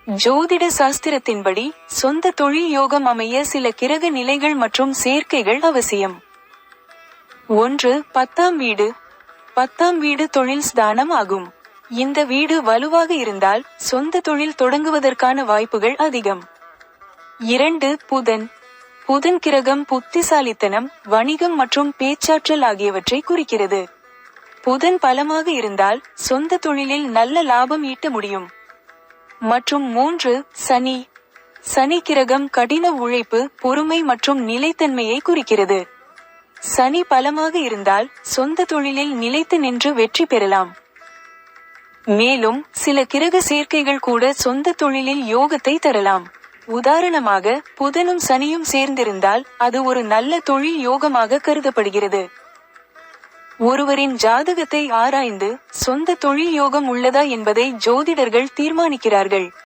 ஜோதிட சாஸ்திரத்தின்படி சொந்த தொழில் யோகம் அமைய சில கிரக நிலைகள் மற்றும் சேர்க்கைகள் அவசியம். 1. 10ஆம் வீடு. 10ஆம் வீடு தொழில் ஸ்தானம் ஆகும். இந்த வீடு வலுவாக இருந்தால் சொந்த தொழில் தொடங்குவதற்கான வாய்ப்புகள் அதிகம். 2. புதன். புதன் கிரகம் புத்திசாலித்தனம், வணிகம் மற்றும் பேச்சாற்றல் ஆகியவற்றை குறிக்கிறது. புதன் பலமாக இருந்தால் சொந்த தொழிலில் நல்ல லாபம் ஈட்ட முடியும். மற்றும் 3. சனி. சனி கிரகம் கடின உழைப்பு, பொறுமை மற்றும் நிலைத்தன்மையை குறிக்கிறது. சனி பலமாக இருந்தால் சொந்த தொழிலில் நிலைத்து நின்று வெற்றி பெறலாம். மேலும் சில கிரக சேர்க்கைகள் கூட சொந்த தொழிலில் யோகத்தை தரலாம். உதாரணமாக புதனும் சனியும் சேர்ந்திருந்தால் அது ஒரு நல்ல தொழில் யோகமாக கருதப்படுகிறது. ஒருவரின் ஜாதகத்தை ஆராய்ந்து சொந்த தொழில் யோகம் உள்ளதா என்பதை ஜோதிடர்கள் தீர்மானிக்கிறார்கள்.